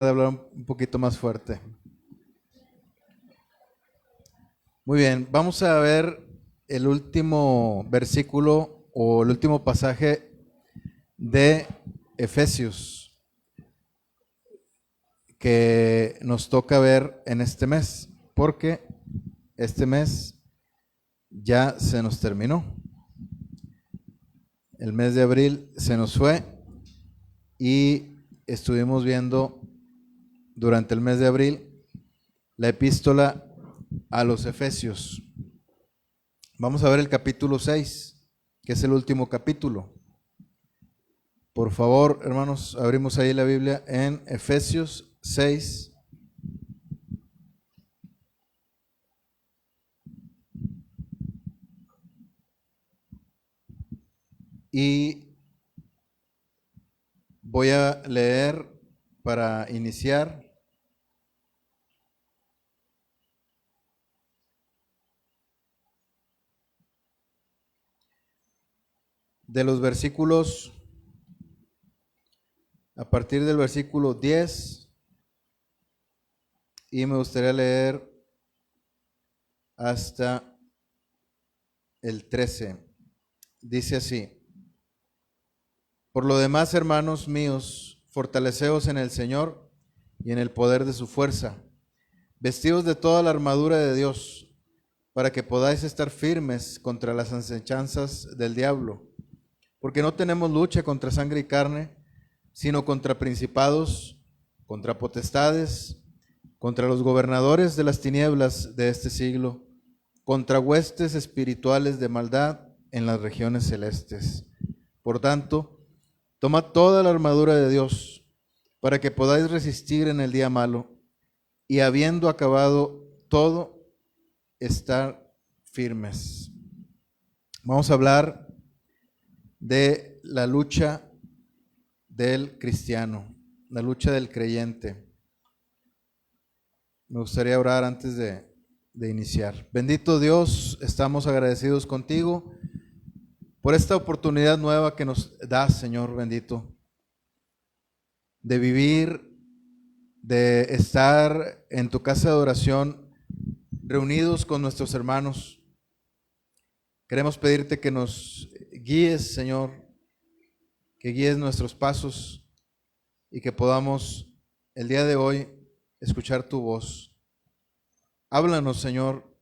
de hablar un poquito más fuerte. Muy bien, vamos a ver el último versículo o el último pasaje de Efesios que nos toca ver en este mes, porque este mes ya se nos terminó. El mes de abril se nos fue y estuvimos viendo durante el mes de abril la epístola a los Efesios. Vamos a ver el capítulo 6, que es el último capítulo. Por favor, hermanos, abrimos ahí la Biblia en Efesios 6. Y voy a leer para iniciar de los versículos, a partir del versículo 10, y me gustaría leer hasta el 13. Dice así: por lo demás, hermanos míos, fortaleceos en el Señor y en el poder de su fuerza, vestidos de toda la armadura de Dios, para que podáis estar firmes contra las acechanzas del diablo. Porque no tenemos lucha contra sangre y carne, sino contra principados, contra potestades, contra los gobernadores de las tinieblas de este siglo, contra huestes espirituales de maldad en las regiones celestes. Por tanto, tomad toda la armadura de Dios, para que podáis resistir en el día malo, y habiendo acabado todo, estar firmes. Vamos a hablar de la lucha del cristiano, la lucha del creyente. Me gustaría orar antes de iniciar. Bendito Dios, estamos agradecidos contigo por esta oportunidad nueva que nos das, Señor bendito, de vivir, de estar en tu casa de oración, reunidos con nuestros hermanos. Queremos pedirte que nos guíes, Señor, que guíes nuestros pasos y que podamos el día de hoy escuchar tu voz. Háblanos, Señor,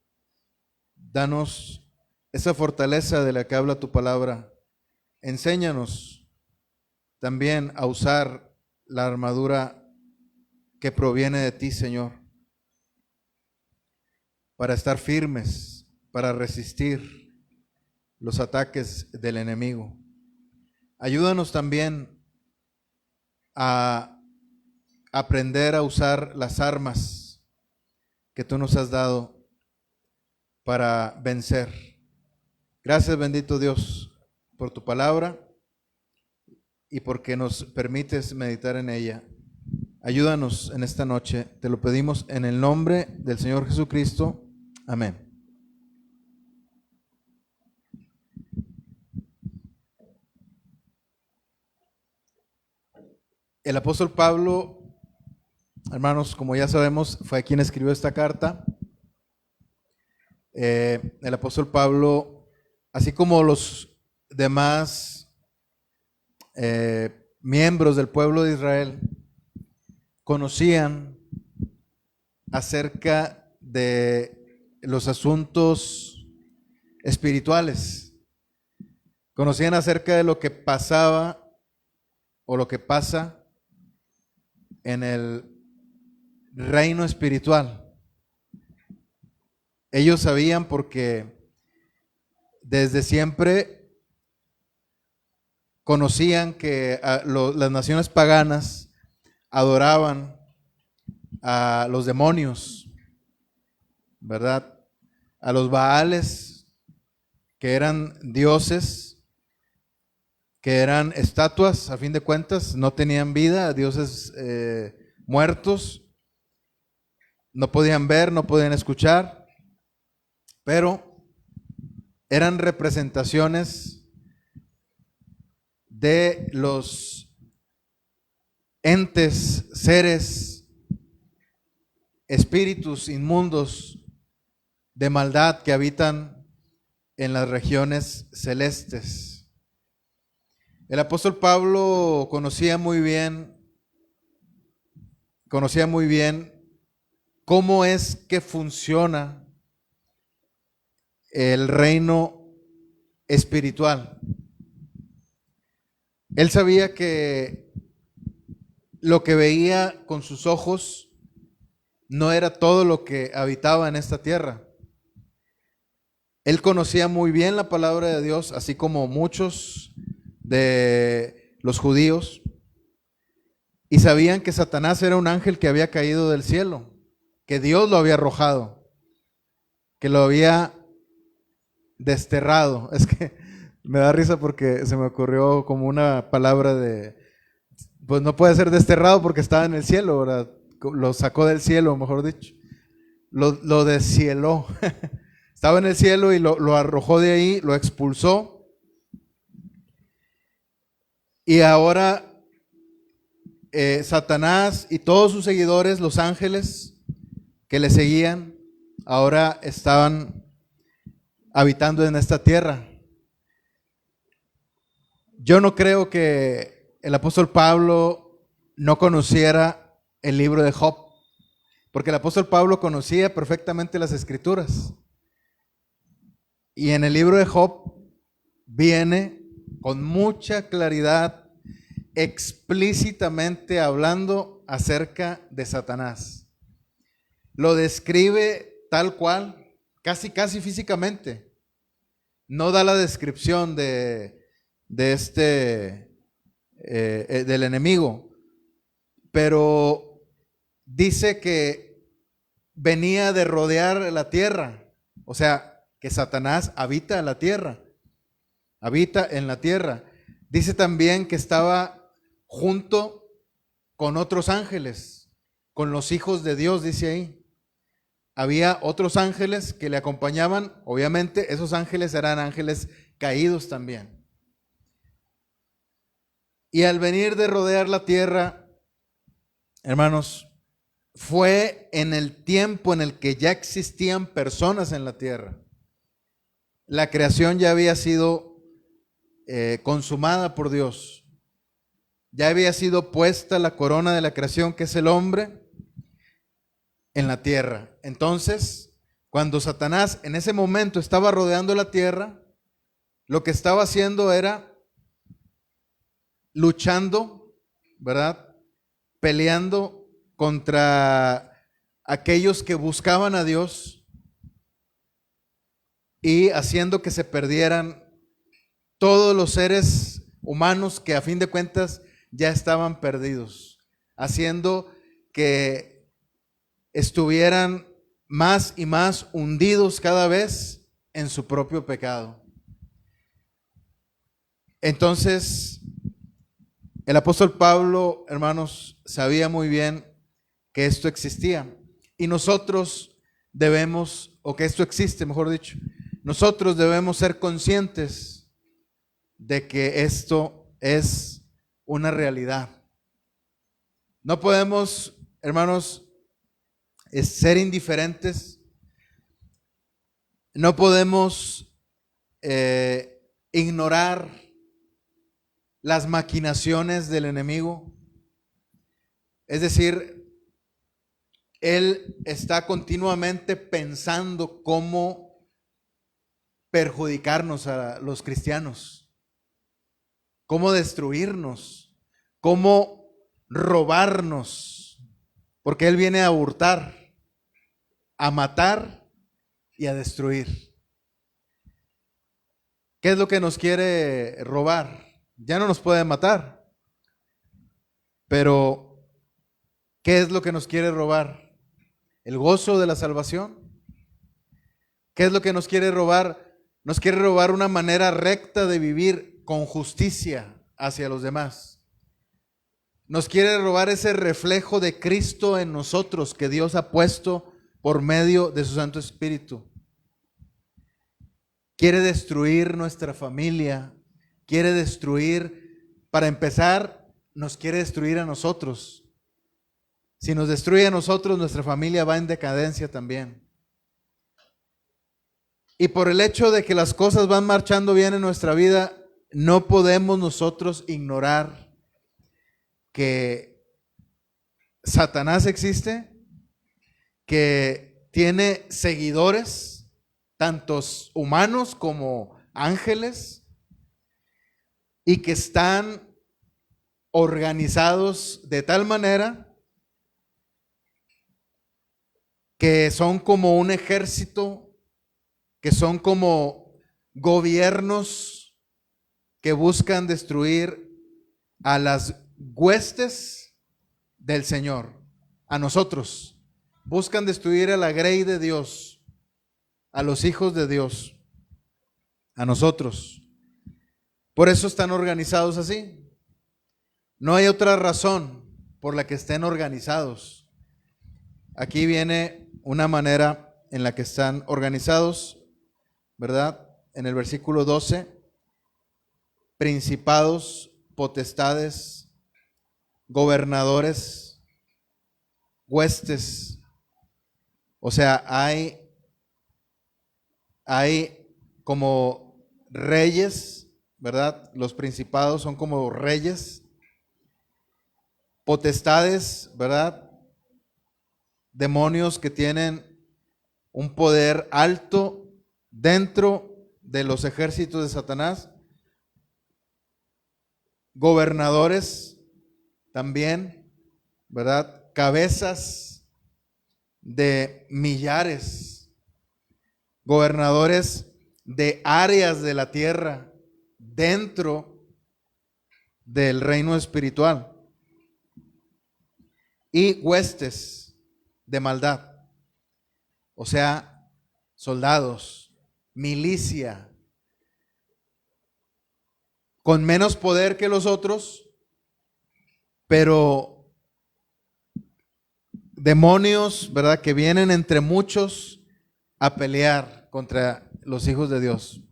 danos esa fortaleza de la que habla tu palabra. Enséñanos también a usar la armadura que proviene de ti, Señor, para estar firmes, para resistir los ataques del enemigo. Ayúdanos también a aprender a usar las armas que tú nos has dado para vencer. Gracias, bendito Dios, por tu palabra y porque nos permites meditar en ella. Ayúdanos en esta noche, te lo pedimos en el nombre del Señor Jesucristo. Amén. El apóstol Pablo, hermanos, como ya sabemos, fue quien escribió esta carta. El apóstol Pablo, así como los demás miembros del pueblo de Israel, conocían acerca de los asuntos espirituales, conocían acerca de lo que pasaba o lo que pasa en el reino espiritual. Ellos sabían porque desde siempre conocían que las naciones paganas adoraban a los demonios, ¿verdad? A los Baales, que eran dioses, que eran estatuas, a fin de cuentas, no tenían vida, dioses muertos, no podían ver, no podían escuchar, pero eran representaciones de los entes, seres, espíritus inmundos de maldad que habitan en las regiones celestes. El apóstol Pablo conocía muy bien cómo es que funciona el reino espiritual. Él sabía que lo que veía con sus ojos no era todo lo que habitaba en esta tierra. Él conocía muy bien la palabra de Dios, así como muchos de los judíos, y sabían que Satanás era un ángel que había caído del cielo, que Dios lo había arrojado, que lo había desterrado. Es que me da risa porque se me ocurrió como una palabra de, pues no puede ser desterrado porque estaba en el cielo, ¿verdad? Lo sacó del cielo, mejor dicho. Lo descieló. Estaba en el cielo y lo arrojó de ahí, lo expulsó. Y ahora Satanás y todos sus seguidores, los ángeles que le seguían, ahora estaban habitando en esta tierra. Yo no creo que el apóstol Pablo no conociera el libro de Job, porque el apóstol Pablo conocía perfectamente las escrituras. Y en el libro de Job viene con mucha claridad, explícitamente hablando acerca de Satanás. Lo describe tal cual, casi físicamente. No da la descripción del enemigo, pero dice que venía de rodear la tierra, o sea, que Satanás habita en la tierra, habita en la tierra. Dice también que estaba junto con otros ángeles, con los hijos de Dios, dice ahí. Había otros ángeles que le acompañaban, obviamente esos ángeles eran ángeles caídos también. Y al venir de rodear la tierra, hermanos, fue en el tiempo en el que ya existían personas en la tierra. La creación ya había sido consumada por Dios. Ya había sido puesta la corona de la creación, que es el hombre, en la tierra. Entonces, cuando Satanás en ese momento estaba rodeando la tierra, lo que estaba haciendo era luchando, ¿verdad? Peleando contra aquellos que buscaban a Dios y haciendo que se perdieran todos los seres humanos que a fin de cuentas ya estaban perdidos, haciendo que estuvieran más y más hundidos cada vez en su propio pecado. Entonces, el apóstol Pablo, hermanos, sabía muy bien que esto existía y nosotros debemos, o que esto existe, mejor dicho, nosotros debemos ser conscientes de que esto es una realidad. No podemos, hermanos, ser indiferentes. No podemos ignorar las maquinaciones del enemigo. Es decir, él está continuamente pensando cómo perjudicarnos a los cristianos, cómo destruirnos, cómo robarnos, porque él viene a hurtar, a matar y a destruir. ¿Qué es lo que nos quiere robar? Ya no nos puede matar, pero ¿qué es lo que nos quiere robar? ¿El gozo de la salvación? ¿Qué es lo que nos quiere robar? Nos quiere robar una manera recta de vivir con justicia hacia los demás. Nos quiere robar ese reflejo de Cristo en nosotros que Dios ha puesto por medio de su Santo Espíritu. Quiere destruir nuestra familia, quiere destruir, para empezar, nos quiere destruir a nosotros. Si nos destruye a nosotros, nuestra familia va en decadencia también. Y por el hecho de que las cosas van marchando bien en nuestra vida, no podemos nosotros ignorar que Satanás existe, que tiene seguidores, tantos humanos como ángeles, y que están organizados de tal manera que son como un ejército, que son como gobiernos que buscan destruir a las huestes del Señor, a nosotros. Buscan destruir a la grey de Dios, a los hijos de Dios, a nosotros. Por eso están organizados así. No hay otra razón por la que estén organizados. Aquí viene una manera en la que están organizados, ¿verdad? En el versículo 12, principados, potestades, gobernadores, huestes. O sea, hay como reyes, ¿verdad? Los principados son como reyes, potestades, ¿verdad? Demonios que tienen un poder alto dentro de los ejércitos de Satanás, gobernadores también, ¿verdad? Cabezas de millares, gobernadores de áreas de la tierra dentro del reino espiritual, y huestes de maldad, o sea, soldados, milicia, con menos poder que los otros, pero demonios, ¿verdad?, que vienen entre muchos a pelear contra los hijos de Dios,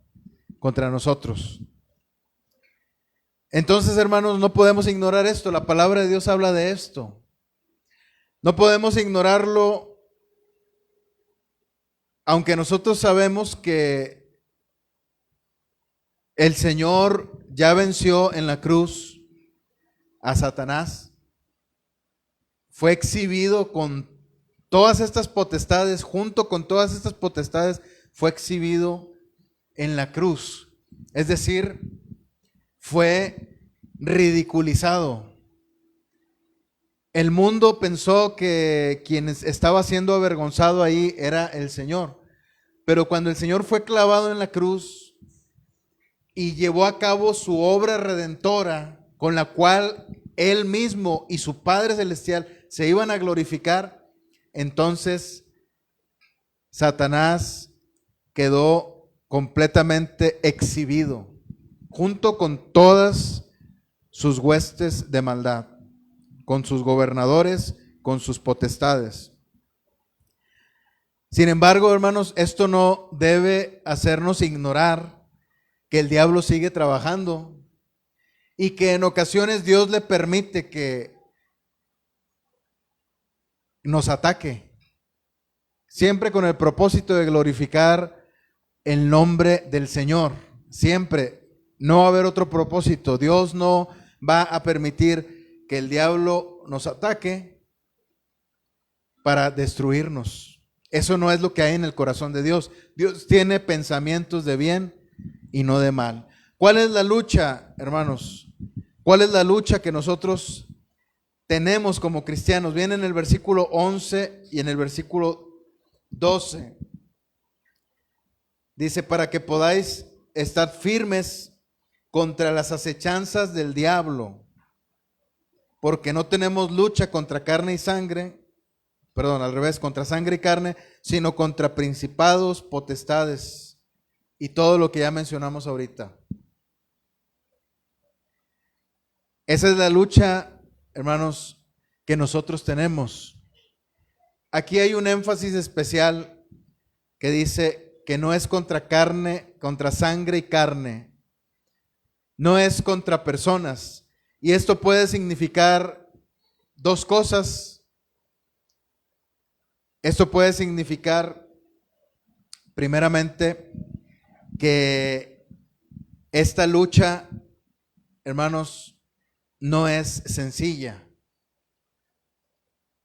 contra nosotros. Entonces, hermanos, no podemos ignorar esto. La palabra de Dios habla de esto. No podemos ignorarlo, aunque nosotros sabemos que el Señor ya venció en la cruz a Satanás. Fue exhibido con todas estas potestades, junto con todas estas potestades, fue exhibido en la cruz. Es decir, fue ridiculizado. El mundo pensó que quien estaba siendo avergonzado ahí era el Señor. Pero cuando el Señor fue clavado en la cruz y llevó a cabo su obra redentora, con la cual Él mismo y su Padre Celestial se iban a glorificar, entonces Satanás quedó completamente exhibido, junto con todas sus huestes de maldad, con sus gobernadores, con sus potestades. Sin embargo, hermanos, esto no debe hacernos ignorar que el diablo sigue trabajando y que en ocasiones Dios le permite que nos ataque, siempre con el propósito de glorificar el nombre del Señor. Siempre, no va a haber otro propósito. Dios no va a permitir que el diablo nos ataque para destruirnos. Eso no es lo que hay en el corazón de Dios. Dios tiene pensamientos de bien y no de mal. ¿Cuál es la lucha, hermanos? ¿Cuál es la lucha que nosotros tenemos como cristianos? Viene en el versículo 11 y en el versículo 12. Dice, para que podáis estar firmes contra las acechanzas del diablo, porque no tenemos lucha contra carne y sangre, perdón, al revés, contra sangre y carne, sino contra principados, potestades y todo lo que ya mencionamos ahorita. Esa es la lucha, hermanos, que nosotros tenemos. Aquí hay un énfasis especial que dice que no es contra carne, contra sangre y carne. No es contra personas. Y esto puede significar dos cosas. Esto puede significar, primeramente, que esta lucha, hermanos, no es sencilla.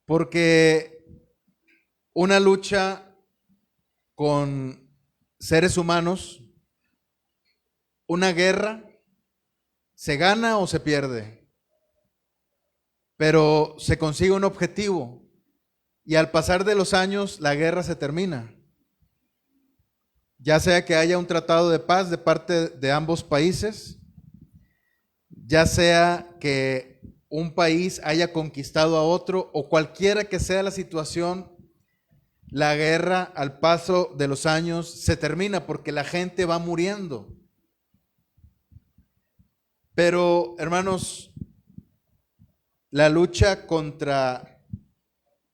Porque una lucha con seres humanos, una guerra, se gana o se pierde, pero se consigue un objetivo y al pasar de los años la guerra se termina. Ya sea que haya un tratado de paz de parte de ambos países, ya sea que un país haya conquistado a otro o cualquiera que sea la situación, la guerra al paso de los años se termina porque la gente va muriendo. Pero, hermanos, la lucha contra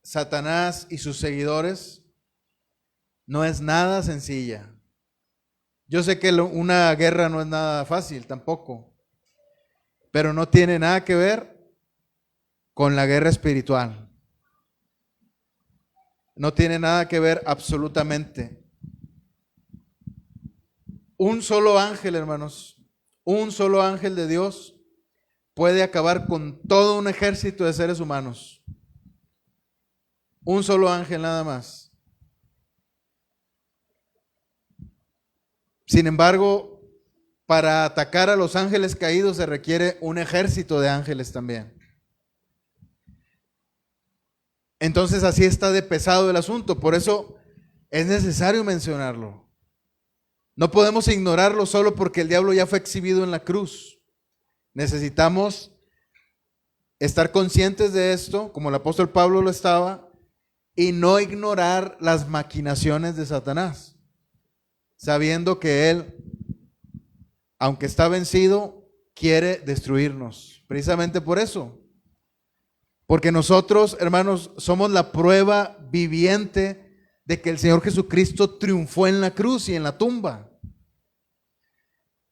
Satanás y sus seguidores no es nada sencilla. Yo sé que una guerra no es nada fácil tampoco, pero no tiene nada que ver con la guerra espiritual. No tiene nada que ver absolutamente. Un solo ángel, hermanos, un solo ángel de Dios puede acabar con todo un ejército de seres humanos. Un solo ángel nada más. Sin embargo, para atacar a los ángeles caídos se requiere un ejército de ángeles también. Entonces así está de pesado el asunto, por eso es necesario mencionarlo. No podemos ignorarlo solo porque el diablo ya fue exhibido en la cruz. Necesitamos estar conscientes de esto, como el apóstol Pablo lo estaba, y no ignorar las maquinaciones de Satanás, sabiendo que él, aunque está vencido, quiere destruirnos. Precisamente por eso. Porque nosotros, hermanos, somos la prueba viviente de que el Señor Jesucristo triunfó en la cruz y en la tumba.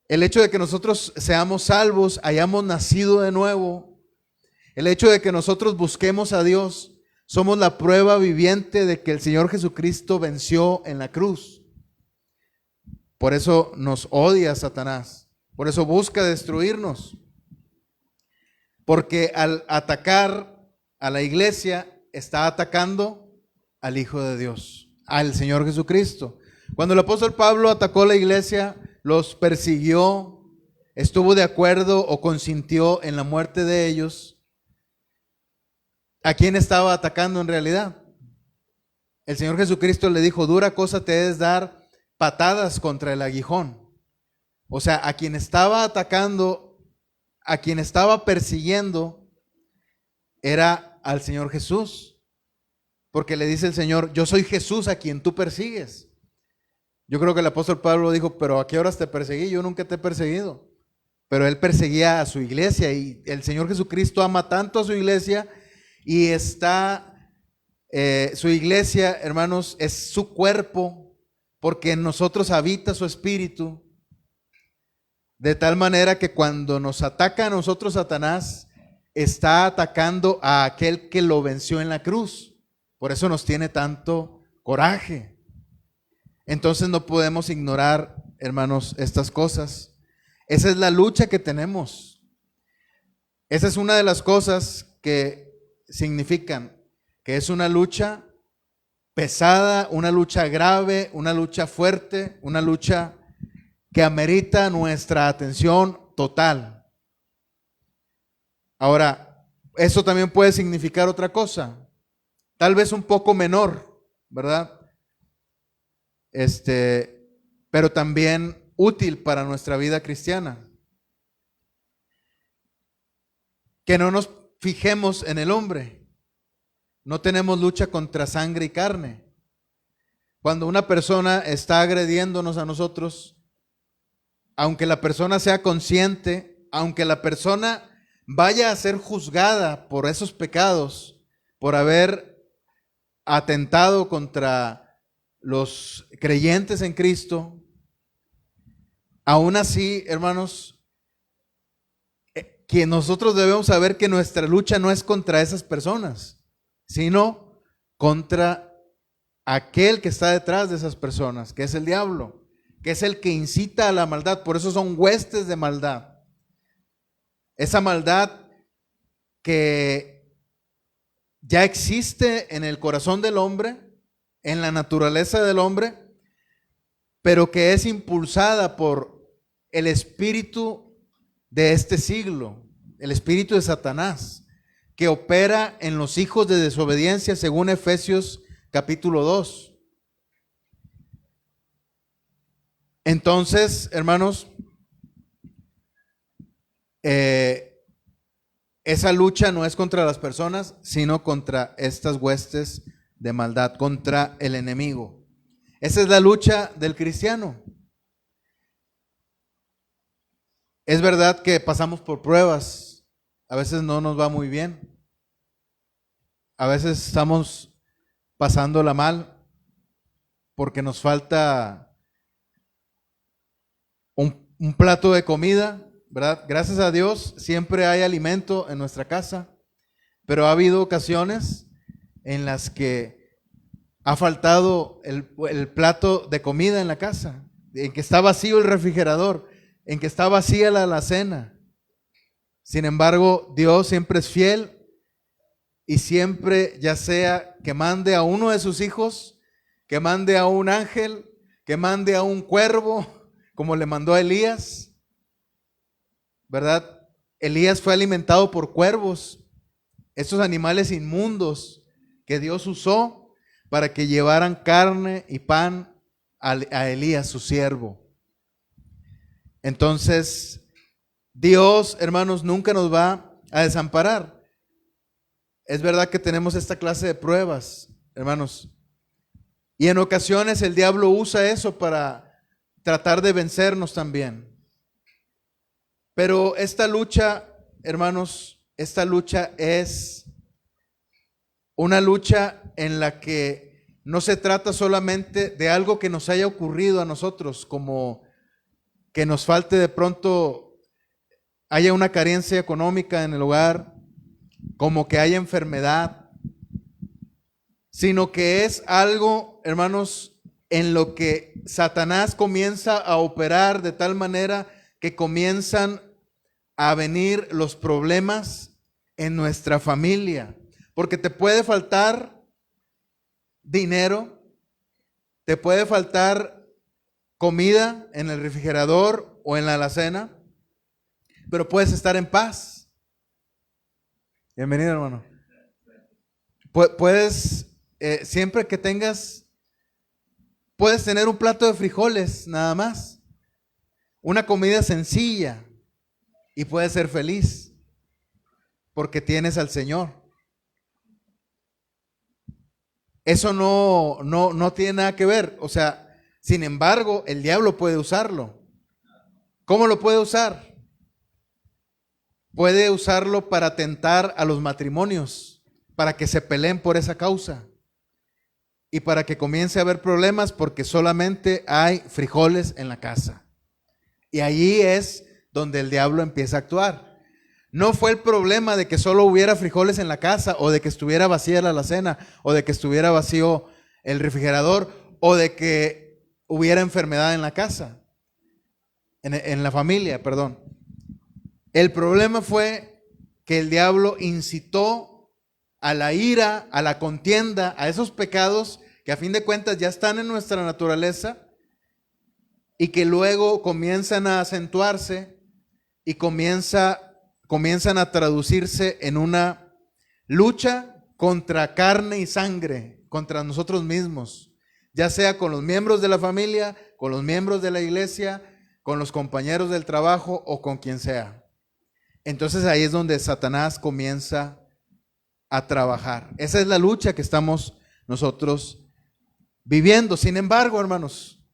El hecho de que nosotros seamos salvos, hayamos nacido de nuevo, el hecho de que nosotros busquemos a Dios, somos la prueba viviente de que el Señor Jesucristo venció en la cruz. Por eso nos odia Satanás, por eso busca destruirnos. Porque al atacar a la iglesia, está atacando al Hijo de Dios, al Señor Jesucristo. Cuando el apóstol Pablo atacó a la iglesia, los persiguió, estuvo de acuerdo o consintió en la muerte de ellos. ¿A quién estaba atacando en realidad? El Señor Jesucristo le dijo: dura cosa te es dar patadas contra el aguijón. O sea, a quien estaba atacando, a quien estaba persiguiendo, era al Señor Jesús. Porque le dice el Señor: yo soy Jesús a quien tú persigues. Yo creo que el apóstol Pablo dijo: pero ¿a qué horas te perseguí? Yo nunca te he perseguido. Pero él perseguía a su iglesia, y el Señor Jesucristo ama tanto a su iglesia, y su iglesia, hermanos, es su cuerpo, porque en nosotros habita su espíritu, de tal manera que cuando nos ataca a nosotros Satanás, está atacando a aquel que lo venció en la cruz. Por eso nos tiene tanto coraje. Entonces no podemos ignorar, hermanos, estas cosas. Esa es la lucha que tenemos. Esa es una de las cosas que significan que es una lucha pesada, una lucha grave, una lucha fuerte, una lucha que amerita nuestra atención total. Ahora, eso también puede significar otra cosa, tal vez un poco menor, ¿verdad? Pero también útil para nuestra vida cristiana. Que no nos fijemos en el hombre. No tenemos lucha contra sangre y carne. Cuando una persona está agrediéndonos a nosotros, aunque la persona sea consciente, aunque la persona vaya a ser juzgada por esos pecados, por haber atentado contra los creyentes en Cristo, aún así, hermanos, que nosotros debemos saber que nuestra lucha no es contra esas personas, sino contra aquel que está detrás de esas personas, que es el diablo, que es el que incita a la maldad. Por eso son huestes de maldad. Esa maldad que ya existe en el corazón del hombre, en la naturaleza del hombre, pero que es impulsada por el espíritu de este siglo, el espíritu de Satanás, que opera en los hijos de desobediencia según Efesios capítulo 2. Entonces, hermanos, esa lucha no es contra las personas, sino contra estas huestes de maldad, contra el enemigo. Esa es la lucha del cristiano. Es verdad que pasamos por pruebas, a veces no nos va muy bien, a veces estamos pasándola mal porque nos falta un plato de comida, ¿verdad? Gracias a Dios siempre hay alimento en nuestra casa, pero ha habido ocasiones en las que ha faltado el plato de comida en la casa, en que está vacío el refrigerador, en que está vacía la alacena. Sin embargo, Dios siempre es fiel y siempre, ya sea que mande a uno de sus hijos, que mande a un ángel, que mande a un cuervo, como le mandó a Elías, ¿verdad? Elías fue alimentado por cuervos, esos animales inmundos que Dios usó para que llevaran carne y pan a Elías, su siervo. Entonces, Dios, hermanos, nunca nos va a desamparar. Es verdad que tenemos esta clase de pruebas, hermanos, y en ocasiones el diablo usa eso para tratar de vencernos también. Pero esta lucha, hermanos, esta lucha es una lucha en la que no se trata solamente de algo que nos haya ocurrido a nosotros, como que nos falte de pronto, haya una carencia económica en el hogar, como que haya enfermedad, sino que es algo, hermanos, en lo que Satanás comienza a operar de tal manera que comienzan a venir los problemas en nuestra familia, porque te puede faltar dinero, te puede faltar comida en el refrigerador o en la alacena, pero puedes estar en paz. Bienvenido, hermano. Puedes, siempre que tengas, puedes tener un plato de frijoles nada más, una comida sencilla, y puedes ser feliz porque tienes al Señor. Eso no tiene nada que ver. O sea, sin embargo, el diablo puede usarlo. ¿Cómo lo puede usar? Puede usarlo para tentar a los matrimonios, para que se peleen por esa causa y para que comience a haber problemas porque solamente hay frijoles en la casa. Y allí es donde el diablo empieza a actuar. No fue el problema de que solo hubiera frijoles en la casa, o de que estuviera vacía la alacena, o de que estuviera vacío el refrigerador, o de que hubiera enfermedad en la casa, en la familia, perdón. El problema fue que el diablo incitó a la ira, a la contienda, a esos pecados que a fin de cuentas ya están en nuestra naturaleza y que luego comienzan a acentuarse y comienzan a traducirse en una lucha contra carne y sangre, contra nosotros mismos, ya sea con los miembros de la familia, con los miembros de la iglesia, con los compañeros del trabajo o con quien sea. Entonces ahí es donde Satanás comienza a trabajar. Esa es la lucha que estamos nosotros viviendo. Sin embargo, hermanos,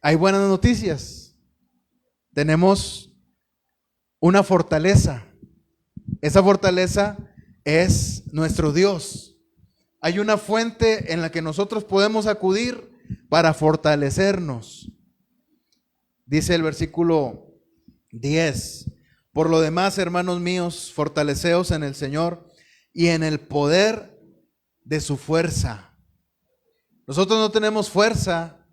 hay buenas noticias. Tenemos una fortaleza. Esa fortaleza es nuestro Dios. Hay una fuente en la que nosotros podemos acudir para fortalecernos. Dice el versículo 10: Por lo demás, hermanos míos, fortaleceos en el Señor y en el poder de su fuerza. Nosotros no tenemos fuerza,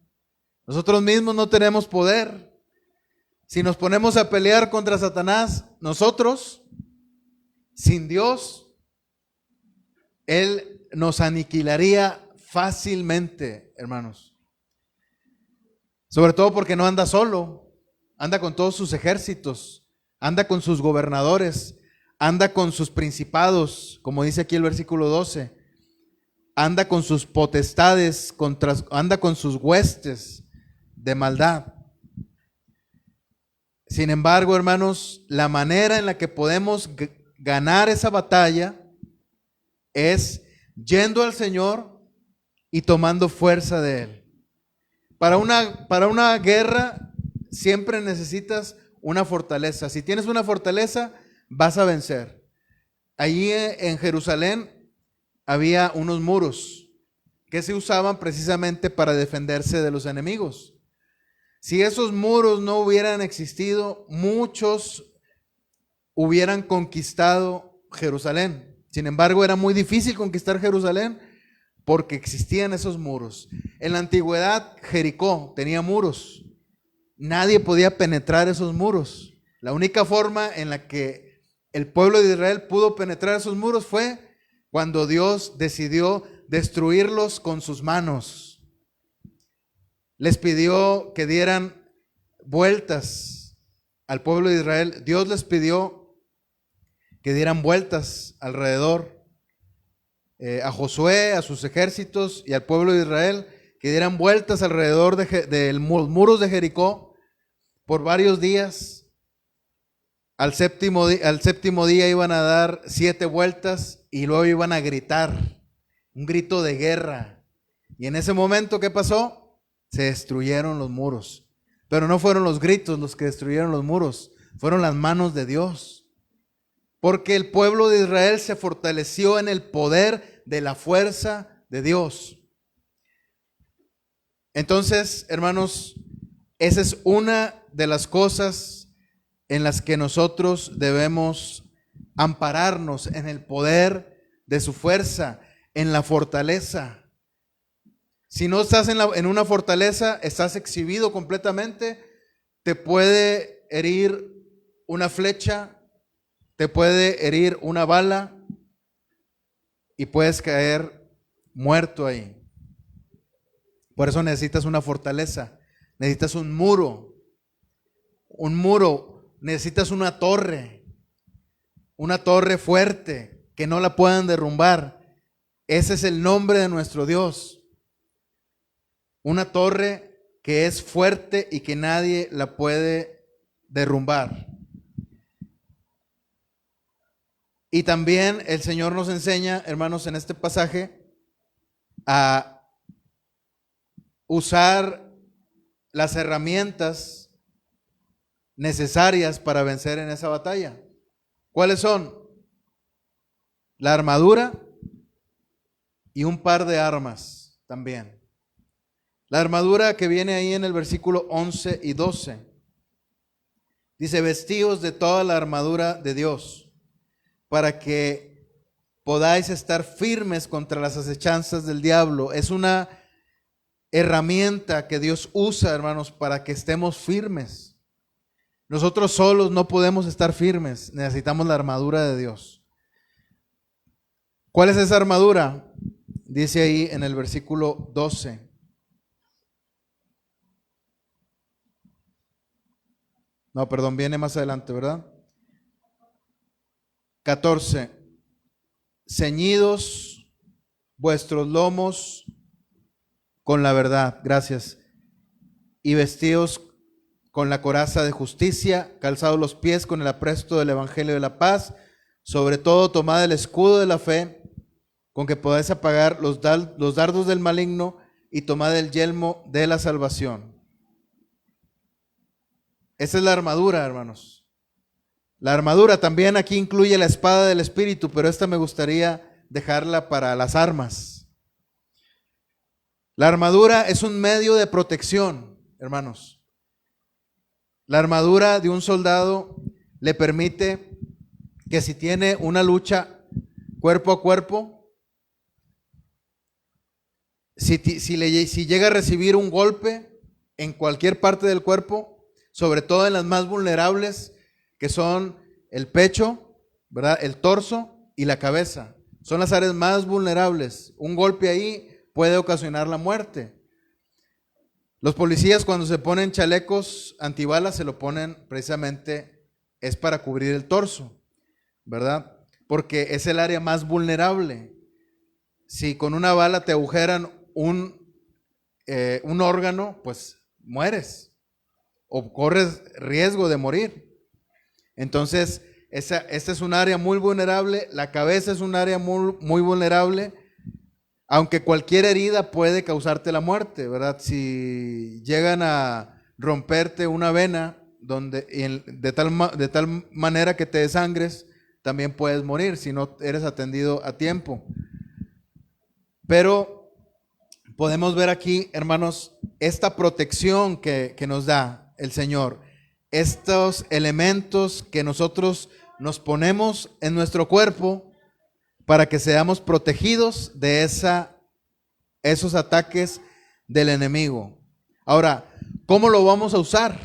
nosotros mismos no tenemos poder. Si nos ponemos a pelear contra Satanás, nosotros, sin Dios, Él nos aniquilaría fácilmente, hermanos. Sobre todo porque no anda solo, anda con todos sus ejércitos, anda con sus gobernadores, anda con sus principados, como dice aquí el versículo 12, anda con sus potestades, anda con sus huestes de maldad. Sin embargo, hermanos, la manera en la que podemos ganar esa batalla es yendo al Señor y tomando fuerza de Él. Para una guerra siempre necesitas una fortaleza. Si tienes una fortaleza, vas a vencer. Allí en Jerusalén había unos muros que se usaban precisamente para defenderse de los enemigos. Si esos muros no hubieran existido, muchos hubieran conquistado Jerusalén. Sin embargo, era muy difícil conquistar Jerusalén porque existían esos muros. En la antigüedad, Jericó tenía muros. Nadie podía penetrar esos muros. La única forma en la que el pueblo de Israel pudo penetrar esos muros fue cuando Dios decidió destruirlos con sus manos. Les pidió que dieran vueltas al pueblo de Israel. Dios les pidió que dieran vueltas alrededor a Josué, a sus ejércitos y al pueblo de Israel, que dieran vueltas alrededor de los muros de Jericó por varios días. Al séptimo día iban a dar 7 vueltas y luego iban a gritar, un grito de guerra. Y en ese momento, ¿qué pasó? Se destruyeron los muros. Pero no fueron los gritos los que destruyeron los muros, fueron las manos de Dios. Porque el pueblo de Israel se fortaleció en el poder de la fuerza de Dios. Entonces, hermanos, esa es una de las cosas en las que nosotros debemos ampararnos, en el poder de su fuerza, en la fortaleza. Si no estás en una fortaleza, estás exhibido completamente, te puede herir una flecha, te puede herir una bala y puedes caer muerto ahí. Por eso necesitas una fortaleza, necesitas un muro, necesitas una torre fuerte que no la puedan derrumbar. Ese es el nombre de nuestro Dios. Una torre que es fuerte y que nadie la puede derrumbar. Y también el Señor nos enseña, hermanos, en este pasaje, a usar las herramientas necesarias para vencer en esa batalla. ¿Cuáles son? La armadura y un par de armas también. La armadura que viene ahí en el versículo 11 y 12. Dice, vestíos de toda la armadura de Dios, para que podáis estar firmes contra las acechanzas del diablo. Es una herramienta que Dios usa, hermanos, para que estemos firmes. Nosotros solos no podemos estar firmes, necesitamos la armadura de Dios. ¿Cuál es esa armadura? Dice ahí en el versículo 12. No, perdón, viene más adelante, ¿verdad? 14. Ceñidos vuestros lomos con la verdad, gracias, y vestidos con la coraza de justicia, calzados los pies con el apresto del evangelio de la paz, sobre todo tomad el escudo de la fe, con que podáis apagar los dardos del maligno, y tomad el yelmo de la salvación. Esa es la armadura, hermanos. La armadura también aquí incluye la espada del Espíritu, pero esta me gustaría dejarla para las armas. La armadura es un medio de protección, hermanos. La armadura de un soldado le permite que si tiene una lucha cuerpo a cuerpo, si llega a recibir un golpe en cualquier parte del cuerpo, sobre todo en las más vulnerables, que son el pecho, ¿verdad?, el torso y la cabeza. Son las áreas más vulnerables. Un golpe ahí puede ocasionar la muerte. Los policías, cuando se ponen chalecos antibalas, se lo ponen precisamente, es para cubrir el torso, ¿verdad? Porque es el área más vulnerable. Si con una bala te agujeran un órgano, pues mueres o corres riesgo de morir. Entonces, esta es un área muy vulnerable. La cabeza es un área muy vulnerable. Aunque cualquier herida puede causarte la muerte, ¿verdad? Si llegan a romperte una vena de tal manera que te desangres, también puedes morir si no eres atendido a tiempo. Pero podemos ver aquí, hermanos, esta protección que nos da el Señor, estos elementos que nosotros nos ponemos en nuestro cuerpo para que seamos protegidos de esos ataques del enemigo. Ahora, ¿cómo lo vamos a usar?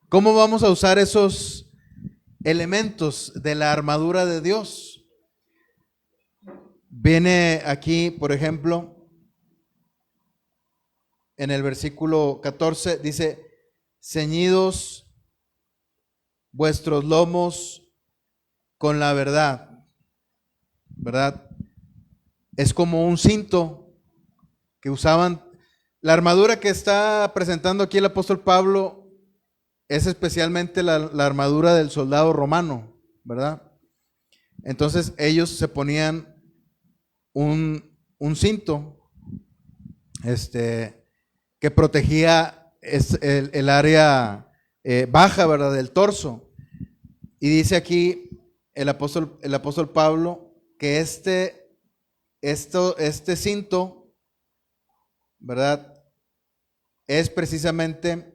¿Cómo vamos a usar esos elementos de la armadura de Dios? Viene aquí, por ejemplo, en el versículo 14, dice, ceñidos vuestros lomos con la verdad. ¿Verdad? Es como un cinto que usaban. La armadura que está presentando aquí el apóstol Pablo es especialmente la armadura del soldado romano, ¿verdad? Entonces ellos se ponían un cinto que protegía el área baja, ¿verdad?, del torso. Y dice aquí el apóstol Pablo que este cinto, ¿verdad?, es precisamente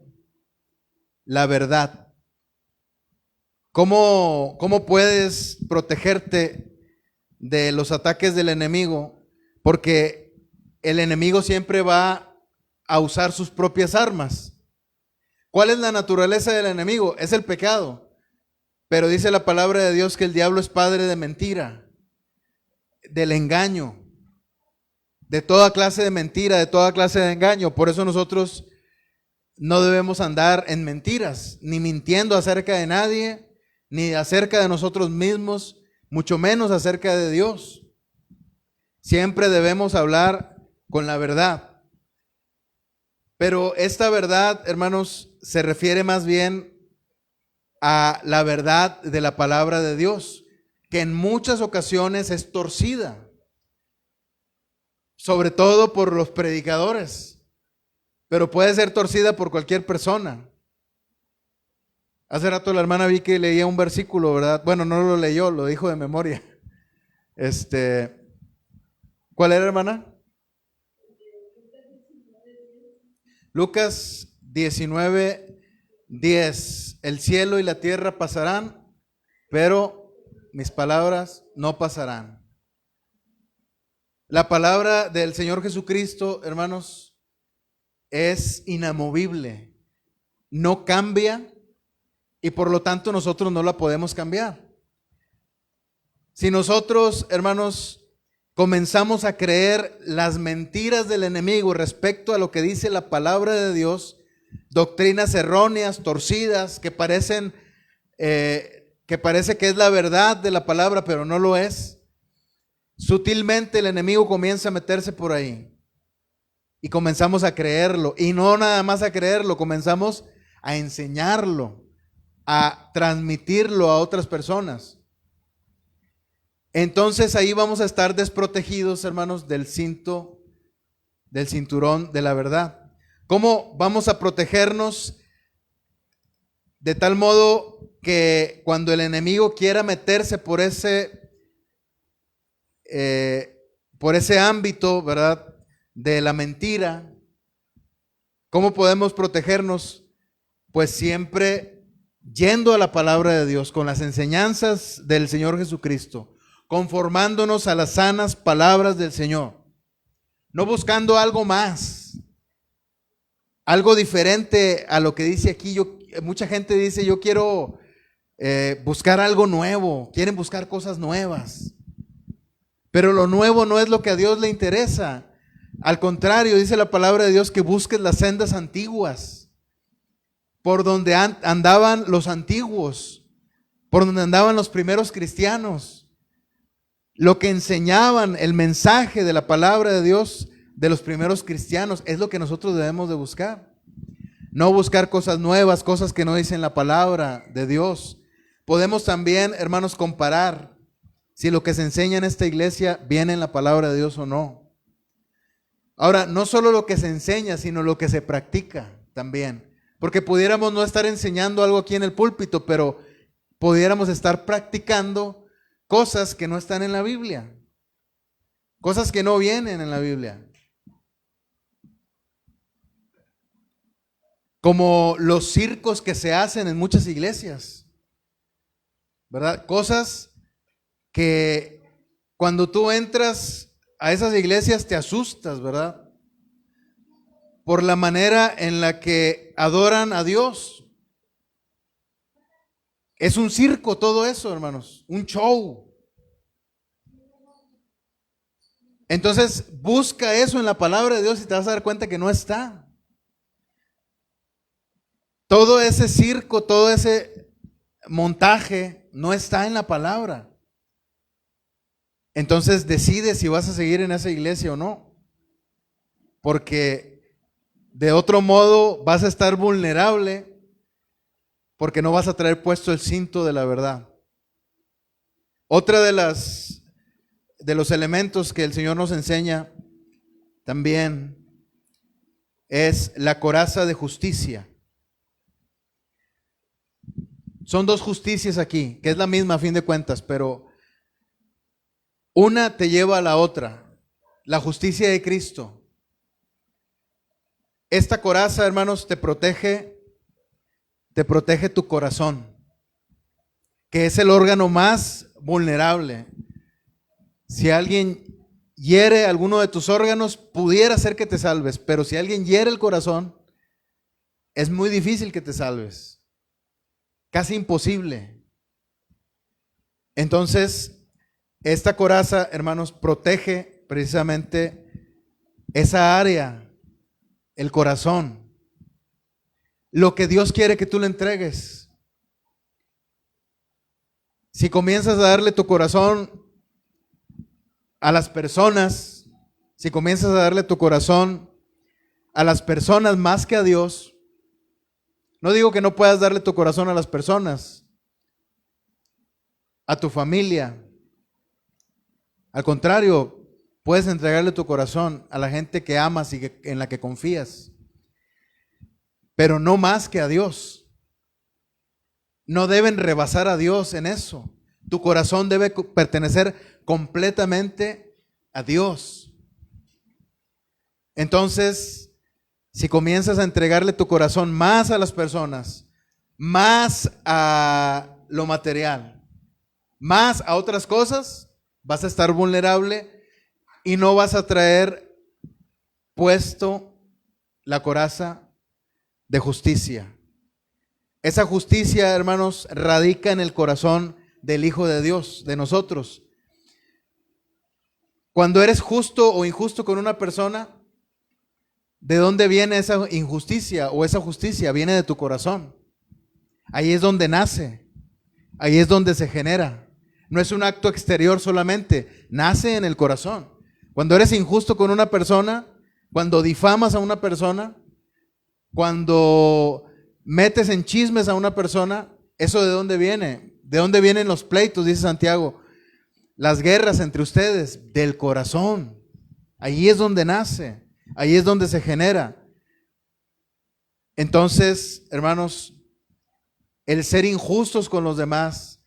la verdad. ¿Cómo puedes protegerte de los ataques del enemigo? Porque el enemigo siempre va a usar sus propias armas. ¿Cuál es la naturaleza del enemigo? Es el pecado. Pero dice la palabra de Dios que el diablo es padre de mentira, del engaño, de toda clase de mentira, de toda clase de engaño. Por eso nosotros no debemos andar en mentiras, ni mintiendo acerca de nadie, ni acerca de nosotros mismos, mucho menos acerca de Dios. Siempre debemos hablar con la verdad. Pero esta verdad, hermanos, se refiere más bien a la verdad de la palabra de Dios, que en muchas ocasiones es torcida, sobre todo por los predicadores, pero puede ser torcida por cualquier persona. Hace rato la hermana vi que leía un versículo, ¿verdad? Bueno, no lo leyó, lo dijo de memoria. ¿Cuál era, hermana? Lucas 19:10. El cielo y la tierra pasarán, pero mis palabras no pasarán. La palabra del Señor Jesucristo, hermanos, es inamovible, no cambia y por lo tanto nosotros no la podemos cambiar. Si nosotros, hermanos, comenzamos a creer las mentiras del enemigo respecto a lo que dice la palabra de Dios, doctrinas erróneas, torcidas, que parece que es la verdad de la palabra, pero no lo es, sutilmente el enemigo comienza a meterse por ahí y comenzamos a creerlo, y no nada más a creerlo, comenzamos a enseñarlo, a transmitirlo a otras personas. Entonces ahí vamos a estar desprotegidos, hermanos, del cinturón de la verdad. ¿Cómo vamos a protegernos? De tal modo que cuando el enemigo quiera meterse por ese ámbito, ¿verdad?, de la mentira, ¿cómo podemos protegernos? Pues siempre yendo a la palabra de Dios, con las enseñanzas del Señor Jesucristo, conformándonos a las sanas palabras del Señor, no buscando algo más, algo diferente a lo que dice aquí. Mucha gente dice, yo quiero buscar algo nuevo, quieren buscar cosas nuevas, pero lo nuevo no es lo que a Dios le interesa. Al contrario, dice la palabra de Dios que busques las sendas antiguas, por donde andaban los antiguos, por donde andaban los primeros cristianos, lo que enseñaban, el mensaje de la palabra de Dios de los primeros cristianos, es lo que nosotros debemos de buscar. No buscar cosas nuevas, cosas que no dicen la palabra de Dios. Podemos también, hermanos, comparar si lo que se enseña en esta iglesia viene en la palabra de Dios o no. Ahora, no solo lo que se enseña, sino lo que se practica también. Porque pudiéramos no estar enseñando algo aquí en el púlpito, pero pudiéramos estar practicando cosas que no están en la Biblia, cosas que no vienen en la Biblia. Como los circos que se hacen en muchas iglesias, ¿verdad? Cosas que cuando tú entras a esas iglesias te asustas, ¿verdad? Por la manera en la que adoran a Dios. Es un circo todo eso, hermanos, un show. Entonces busca eso en la palabra de Dios y te vas a dar cuenta que no está. Todo ese circo, todo ese montaje no está en la palabra. Entonces decide si vas a seguir en esa iglesia o no. Porque de otro modo vas a estar vulnerable, porque no vas a traer puesto el cinto de la verdad. Otra de los elementos que el Señor nos enseña también es la coraza de justicia. Son dos justicias aquí, que es la misma a fin de cuentas, pero una te lleva a la otra. La justicia de Cristo. Esta coraza, hermanos, te protege tu corazón, que es el órgano más vulnerable. Si alguien hiere alguno de tus órganos, pudiera ser que te salves, pero si alguien hiere el corazón, es muy difícil que te salves, casi imposible. Entonces, esta coraza, hermanos, protege precisamente esa área, el corazón, lo que Dios quiere que tú le entregues. Si comienzas a darle tu corazón a las personas, si comienzas a darle tu corazón a las personas más que a Dios, no digo que no puedas darle tu corazón a las personas, a tu familia. Al contrario, puedes entregarle tu corazón a la gente que amas y en la que confías, pero no más que a Dios. No deben rebasar a Dios en eso. Tu corazón debe pertenecer completamente a Dios. Entonces, si comienzas a entregarle tu corazón más a las personas, más a lo material, más a otras cosas, vas a estar vulnerable y no vas a traer puesto la coraza de justicia. Esa justicia, hermanos, radica en el corazón del Hijo de Dios, de nosotros. Cuando eres justo o injusto con una persona, ¿de dónde viene esa injusticia o esa justicia? Viene de tu corazón. Ahí es donde nace, ahí es donde se genera. No es un acto exterior solamente, nace en el corazón. Cuando eres injusto con una persona, cuando difamas a una persona, cuando metes en chismes a una persona, ¿eso de dónde viene? ¿De dónde vienen los pleitos? Dice Santiago. Las guerras entre ustedes, del corazón. Ahí es donde nace, ahí es donde se genera. Entonces, hermanos, el ser injustos con los demás,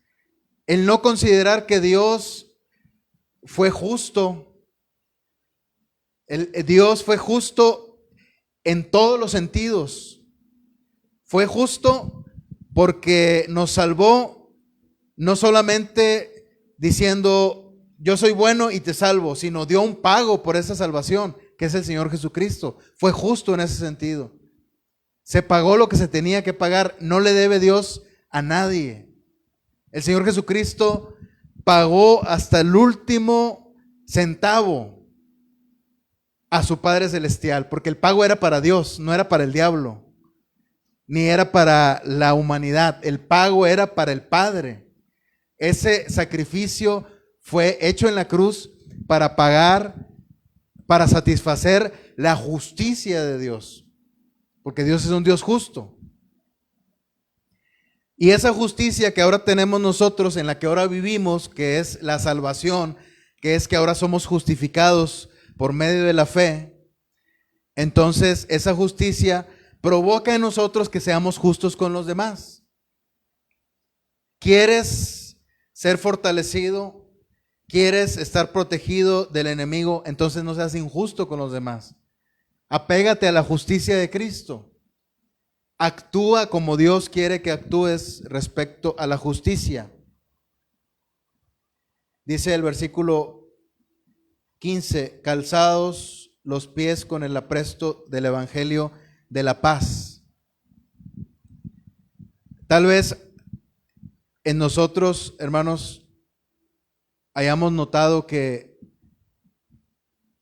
el no considerar que Dios fue justo, Dios fue justo en todos los sentidos. Fue justo porque nos salvó no solamente diciendo yo soy bueno y te salvo, sino dio un pago por esa salvación, que es el Señor Jesucristo. Fue justo en ese sentido. Se pagó lo que se tenía que pagar. No le debe Dios a nadie. El Señor Jesucristo pagó hasta el último centavo a su Padre Celestial, porque el pago era para Dios, no era para el diablo, ni era para la humanidad. El pago era para el Padre. Ese sacrificio fue hecho en la cruz para pagar, para satisfacer la justicia de Dios, porque Dios es un Dios justo. Y esa justicia que ahora tenemos nosotros, en la que ahora vivimos, que es la salvación, que es que ahora somos justificados por medio de la fe, entonces esa justicia provoca en nosotros que seamos justos con los demás. ¿Quieres ser fortalecido? ¿Quieres estar protegido del enemigo? Entonces no seas injusto con los demás. Apégate a la justicia de Cristo. Actúa como Dios quiere que actúes respecto a la justicia. Dice el versículo 15, calzados los pies con el apresto del evangelio de la paz. Tal vez en nosotros, hermanos, hayamos notado que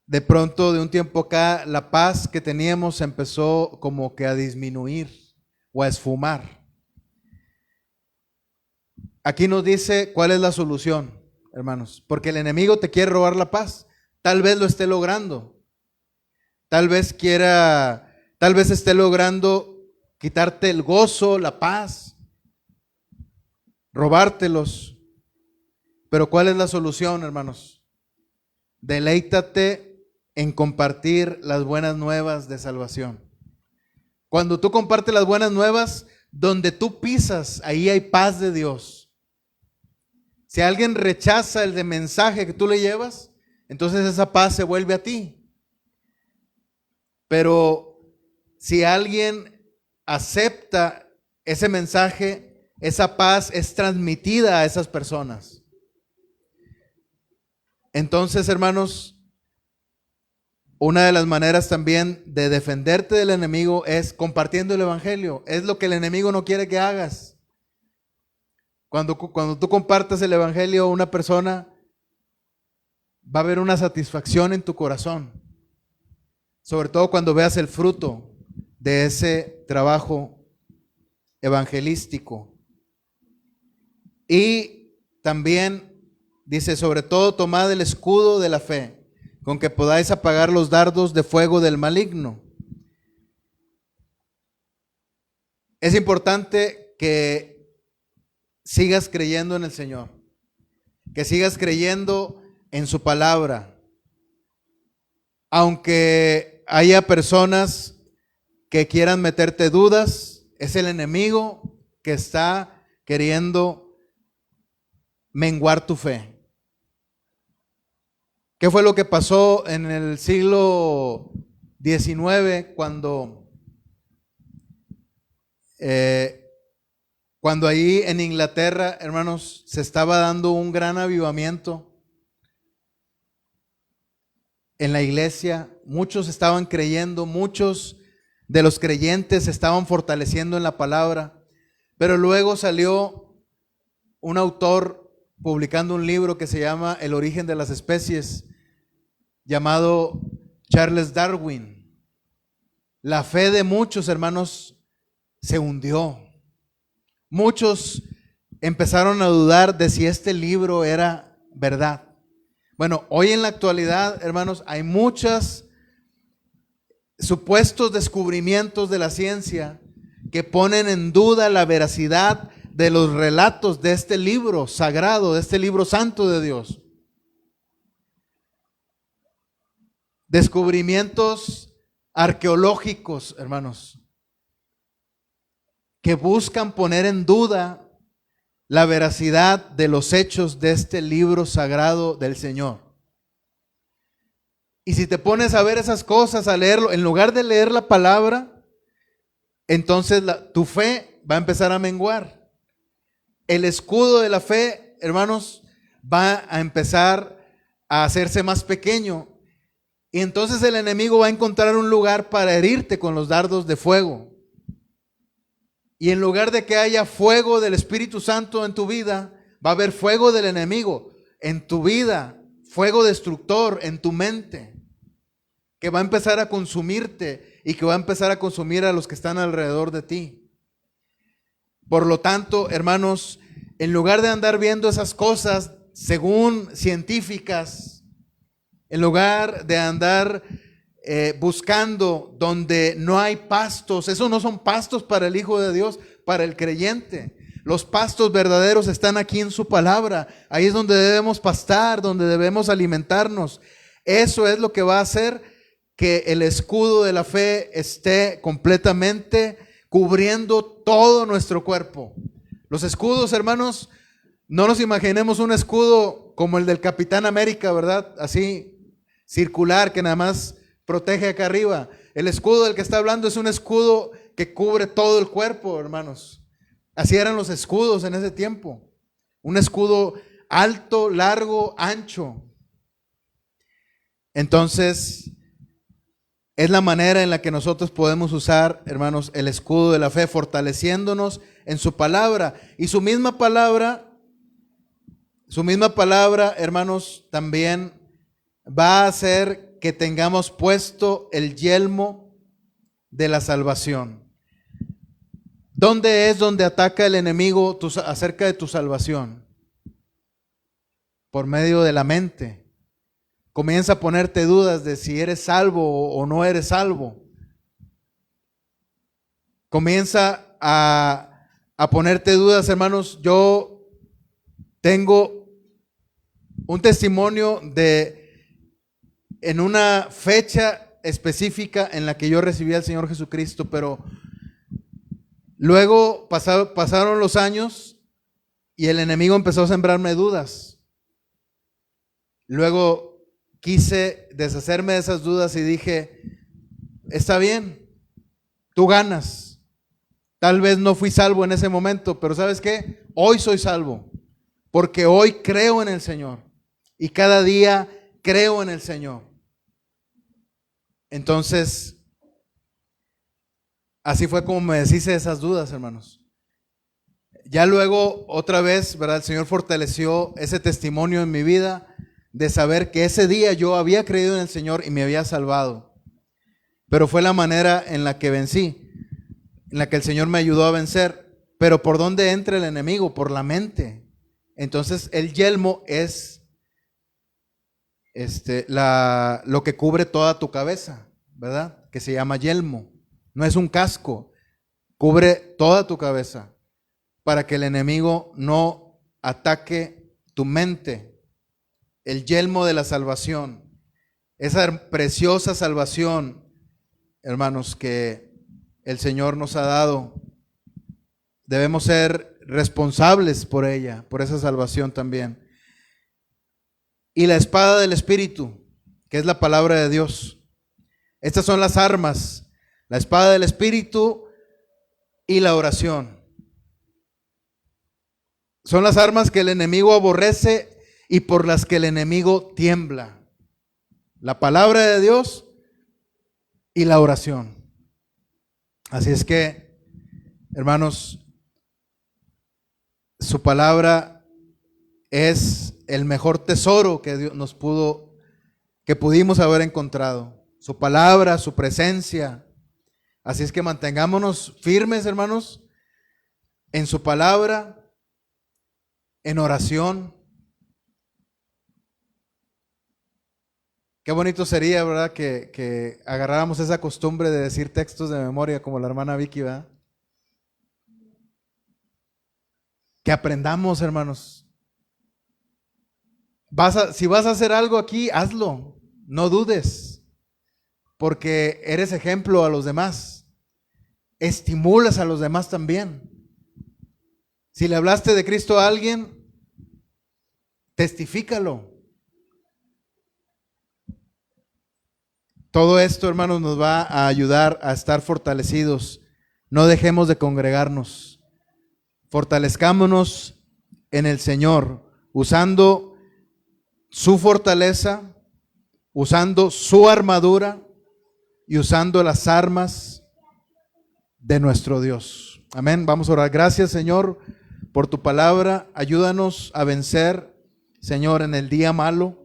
de pronto, de un tiempo acá, la paz que teníamos empezó como que a disminuir o a esfumar. Aquí nos dice cuál es la solución, hermanos, porque el enemigo te quiere robar la paz. Tal vez lo esté logrando. Tal vez esté logrando quitarte el gozo, la paz, robártelos. Pero ¿cuál es la solución, hermanos? Deleítate en compartir las buenas nuevas de salvación. Cuando tú compartes las buenas nuevas, donde tú pisas, ahí hay paz de Dios. Si alguien rechaza el mensaje que tú le llevas, entonces esa paz se vuelve a ti. Pero si alguien acepta ese mensaje, esa paz es transmitida a esas personas. Entonces, hermanos, una de las maneras también de defenderte del enemigo es compartiendo el evangelio. Es lo que el enemigo no quiere que hagas. Cuando tú compartas el evangelio a una persona, va a haber una satisfacción en tu corazón. Sobre todo cuando veas el fruto de ese trabajo evangelístico. Y también dice, sobre todo tomad el escudo de la fe, con que podáis apagar los dardos de fuego del maligno. Es importante que sigas creyendo en el Señor, que sigas creyendo en su palabra, aunque haya personas que quieran meterte dudas. Es el enemigo que está queriendo menguar tu fe. ¿Qué fue lo que pasó en el siglo XIX cuando ahí en Inglaterra, hermanos, se estaba dando un gran avivamiento en la iglesia? Muchos estaban creyendo, muchos de los creyentes se estaban fortaleciendo en la palabra, pero luego salió un autor publicando un libro que se llama El origen de las especies, llamado Charles Darwin. La fe de muchos, hermanos, se hundió. Muchos empezaron a dudar de si este libro era verdad. Bueno, hoy en la actualidad, hermanos, hay muchos supuestos descubrimientos de la ciencia que ponen en duda la veracidad de los relatos de este libro sagrado, de este libro santo de Dios. Descubrimientos arqueológicos, hermanos, que buscan poner en duda la veracidad de los hechos de este libro sagrado del Señor. Y si te pones a ver esas cosas, a leerlo, en lugar de leer la palabra, entonces tu fe va a empezar a menguar. El escudo de la fe, hermanos, va a empezar a hacerse más pequeño. Y entonces el enemigo va a encontrar un lugar para herirte con los dardos de fuego. Y en lugar de que haya fuego del Espíritu Santo en tu vida, va a haber fuego del enemigo en tu vida, fuego destructor en tu mente, que va a empezar a consumirte y que va a empezar a consumir a los que están alrededor de ti. Por lo tanto, hermanos, en lugar de andar viendo esas cosas según científicas, en lugar de andar buscando donde no hay pastos, esos no son pastos para el Hijo de Dios, para el creyente. Los pastos verdaderos están aquí en su palabra. Ahí es donde debemos pastar, donde debemos alimentarnos. Eso es lo que va a hacer que el escudo de la fe esté completamente cubriendo todo nuestro cuerpo. Los escudos, hermanos, no nos imaginemos un escudo como el del Capitán América, ¿verdad? Así, circular, que nada más protege acá arriba. El escudo del que está hablando es un escudo que cubre todo el cuerpo, hermanos. Así eran los escudos en ese tiempo. Un escudo alto, largo, ancho. Entonces, es la manera en la que nosotros podemos usar, hermanos, el escudo de la fe, fortaleciéndonos en su palabra. Y su misma palabra, hermanos, también va a hacer que tengamos puesto el yelmo de la salvación. ¿Dónde es donde ataca el enemigo acerca de tu salvación? Por medio de la mente. Comienza a ponerte dudas de si eres salvo o no eres salvo. Comienza a ponerte dudas, hermanos. Yo tengo un testimonio en una fecha específica en la que yo recibí al Señor Jesucristo, pero luego pasaron los años y el enemigo empezó a sembrarme dudas. Luego quise deshacerme de esas dudas y dije, está bien, tú ganas. Tal vez no fui salvo en ese momento, pero ¿sabes qué? Hoy soy salvo, porque hoy creo en el Señor y cada día creo en el Señor. Entonces, así fue como me deshice de esas dudas, hermanos. Ya luego, otra vez, ¿verdad? El Señor fortaleció ese testimonio en mi vida de saber que ese día yo había creído en el Señor y me había salvado. Pero fue la manera en la que vencí, en la que el Señor me ayudó a vencer. Pero ¿por dónde entra el enemigo? Por la mente. Entonces, el yelmo es lo que cubre toda tu cabeza, ¿verdad? Que se llama yelmo. No es un casco, cubre toda tu cabeza para que el enemigo no ataque tu mente. El yelmo de la salvación, esa preciosa salvación, hermanos, que el Señor nos ha dado, debemos ser responsables por ella, por esa salvación también. Y la espada del Espíritu, que es la palabra de Dios. Estas son las armas, la espada del Espíritu y la oración. Son las armas que el enemigo aborrece y por las que el enemigo tiembla. La palabra de Dios y la oración. Así es que, hermanos, su palabra es el mejor tesoro que Dios que pudimos haber encontrado. Su palabra, su presencia. Así es que mantengámonos firmes, hermanos, en su palabra, en oración. Qué bonito sería, ¿verdad? Que agarráramos esa costumbre de decir textos de memoria como la hermana Vicky, ¿verdad? Que aprendamos, hermanos. Si vas a hacer algo aquí, hazlo. No dudes. Porque eres ejemplo a los demás. Estimulas a los demás también. Si le hablaste de Cristo a alguien, testifícalo. Todo esto, hermanos, nos va a ayudar a estar fortalecidos No dejemos de congregarnos. Fortalezcámonos en el Señor, usando su fortaleza, usando su armadura y usando las armas de nuestro Dios. Amén. Vamos a orar. Gracias, Señor, por tu palabra. Ayúdanos a vencer, Señor, en el día malo.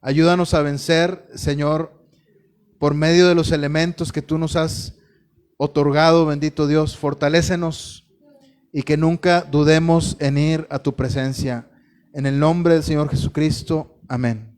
Ayúdanos a vencer, Señor, por medio de los elementos que tú nos has otorgado, bendito Dios. Fortalécenos y que nunca dudemos en ir a tu presencia. En el nombre del Señor Jesucristo. Amén.